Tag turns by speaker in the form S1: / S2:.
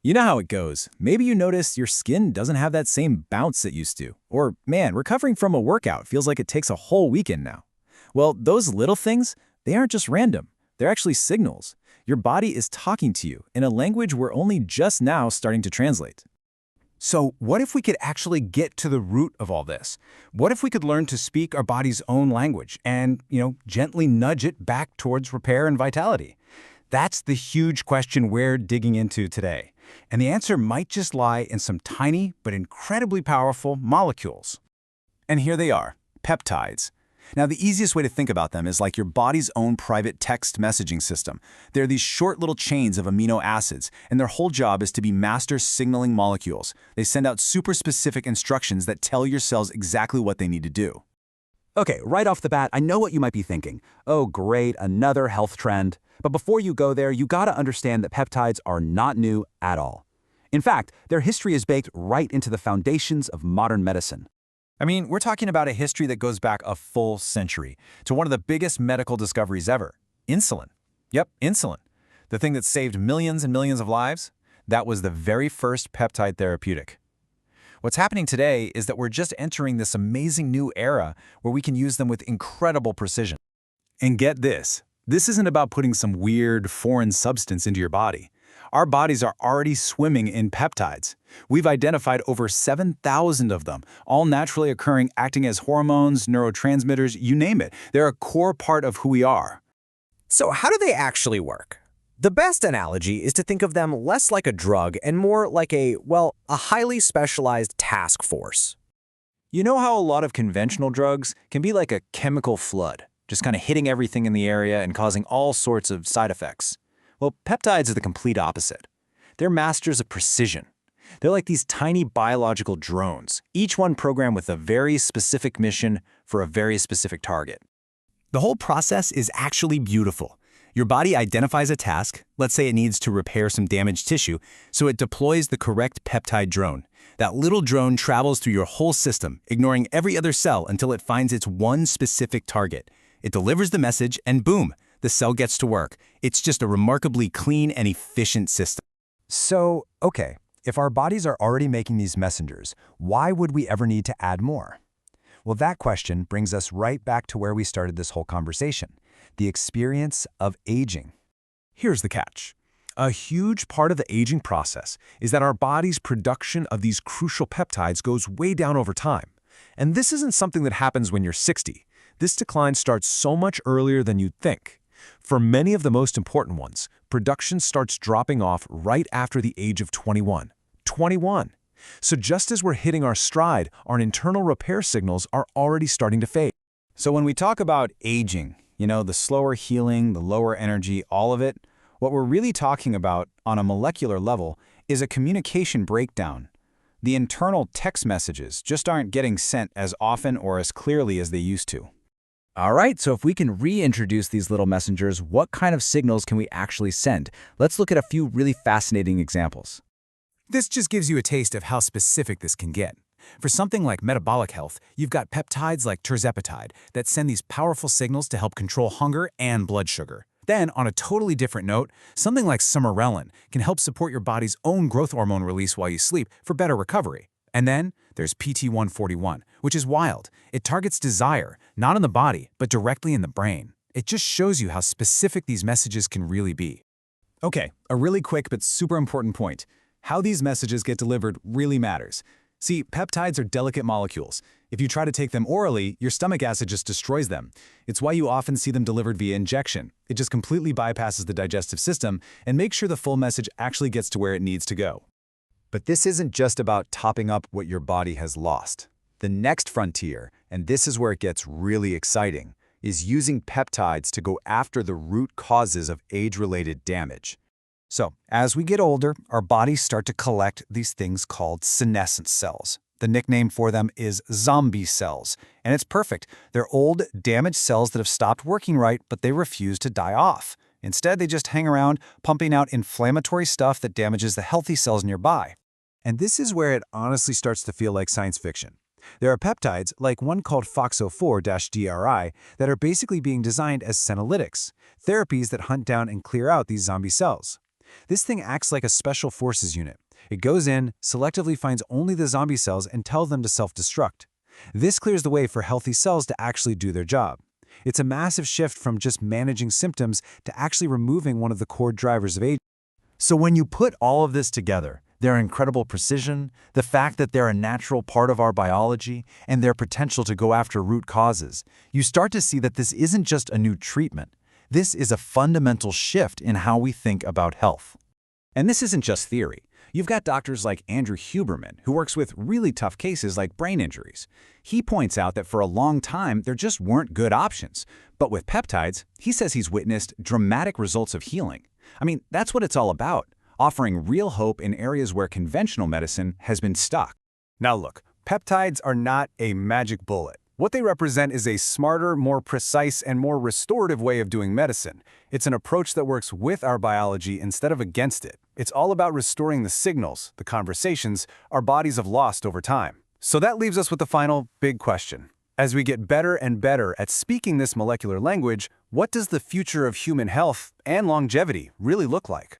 S1: You know how it goes. Maybe you notice your skin doesn't have that same bounce it used to. Or, man, recovering from a workout feels like it takes a whole weekend now. Well, those little things, they aren't just random. They're actually signals. Your body is talking to you in a language we're only just now starting to translate.
S2: So what if we could actually get to the root of all this? What if we could learn to speak our body's own language and, gently nudge it back towards repair and vitality? That's the huge question we're digging into today. And the answer might just lie in some tiny but incredibly powerful molecules.
S1: And here they are, peptides. Now, the easiest way to think about them is like your body's own private text messaging system. They're these short little chains of amino acids, and their whole job is to be master signaling molecules. They send out super specific instructions that tell your cells exactly what they need to do.
S2: Okay, right off the bat, I know what you might be thinking. Oh, great, another health trend. But before you go there, you gotta understand that peptides are not new at all. In fact, their history is baked right into the foundations of modern medicine.
S1: I mean, we're talking about a history that goes back a full century to one of the biggest medical discoveries ever, insulin. Yep, insulin. The thing that saved millions and millions of lives, that was the very first peptide therapeutic. What's happening today is that we're just entering this amazing new era where we can use them with incredible precision. And get this isn't about putting some weird foreign substance into your body. Our bodies are already swimming in peptides. We've identified over 7,000 of them, all naturally occurring, acting as hormones, neurotransmitters, you name it. They're a core part of who we are.
S3: So how do they actually work? The best analogy is to think of them less like a drug and more like a highly specialized task force.
S1: You know how a lot of conventional drugs can be like a chemical flood, just kind of hitting everything in the area and causing all sorts of side effects? Well, peptides are the complete opposite. They're masters of precision. They're like these tiny biological drones, each one programmed with a very specific mission for a very specific target. The whole process is actually beautiful. Your body identifies a task, let's say it needs to repair some damaged tissue, so it deploys the correct peptide drone. That little drone travels through your whole system, ignoring every other cell until it finds its one specific target. It delivers the message, and boom, the cell gets to work. It's just a remarkably clean and efficient system.
S2: So, okay, if our bodies are already making these messengers, why would we ever need to add more? Well, that question brings us right back to where we started this whole conversation, the experience of aging.
S1: Here's the catch. A huge part of the aging process is that our body's production of these crucial peptides goes way down over time. And this isn't something that happens when you're 60. This decline starts so much earlier than you'd think. For many of the most important ones, production starts dropping off right after the age of 21. 21! So just as we're hitting our stride, our internal repair signals are already starting to fade. So when we talk about aging, the slower healing, the lower energy, all of it, what we're really talking about on a molecular level is a communication breakdown. The internal text messages just aren't getting sent as often or as clearly as they used to. All right, so if we can reintroduce these little messengers, what kind of signals can we actually send? Let's look at a few really fascinating examples. This just gives you a taste of how specific this can get. For something like metabolic health, you've got peptides like tirzepatide that send these powerful signals to help control hunger and blood sugar. Then, on a totally different note, something like sermorelin can help support your body's own growth hormone release while you sleep for better recovery. And then, there's PT141, which is wild. It targets desire, not in the body, but directly in the brain. It just shows you how specific these messages can really be. Okay, a really quick but super important point. How these messages get delivered really matters. See, peptides are delicate molecules. If you try to take them orally, your stomach acid just destroys them. It's why you often see them delivered via injection. It just completely bypasses the digestive system and makes sure the full message actually gets to where it needs to go. But this isn't just about topping up what your body has lost. The next frontier, and this is where it gets really exciting, is using peptides to go after the root causes of age-related damage. So, as we get older, our bodies start to collect these things called senescent cells. The nickname for them is zombie cells, and it's perfect. They're old, damaged cells that have stopped working right, but they refuse to die off. Instead, they just hang around, pumping out inflammatory stuff that damages the healthy cells nearby. And this is where it honestly starts to feel like science fiction. There are peptides, like one called FOXO4-DRI, that are basically being designed as senolytics, therapies that hunt down and clear out these zombie cells.
S2: This thing acts like a special forces unit. It goes in, selectively finds only the zombie cells and tells them to self-destruct. This clears the way for healthy cells to actually do their job. It's a massive shift from just managing symptoms to actually removing one of the core drivers of aging.
S4: So when you put all of this together, their incredible precision, the fact that they're a natural part of our biology, and their potential to go after root causes, you start to see that this isn't just a new treatment. This is a fundamental shift in how we think about health.
S2: And this isn't just theory. You've got doctors like Andrew Huberman, who works with really tough cases like brain injuries. He points out that for a long time, there just weren't good options. But with peptides, he says he's witnessed dramatic results of healing. I mean, that's what it's all about, offering real hope in areas where conventional medicine has been stuck.
S1: Now look, peptides are not a magic bullet. What they represent is a smarter, more precise, and more restorative way of doing medicine. It's an approach that works with our biology instead of against it. It's all about restoring the signals, the conversations, our bodies have lost over time. So that leaves us with the final big question. As we get better and better at speaking this molecular language, what does the future of human health and longevity really look like?